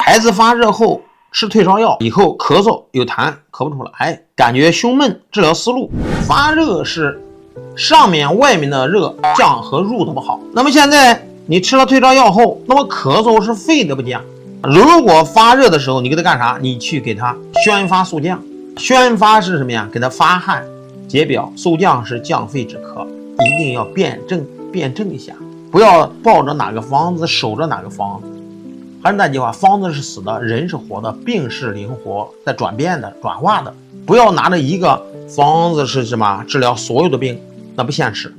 孩子发热后吃退烧药以后咳嗽有痰咳不出来，感觉胸闷，治疗思路。发热是上面外面的热降和入的不好。那么现在你吃了退烧药后，那么咳嗽是肺的不降。如果发热的时候你给他干啥？你去给他宣发速降。宣发是什么呀？给他发汗解表，速降是降肺止咳。一定要辩证一下，不要抱着哪个方子守着哪个方子。还是那句话，方子是死的，人是活的，病是灵活在转变的转化的。不要拿着一个方子是什么治疗所有的病，那不现实。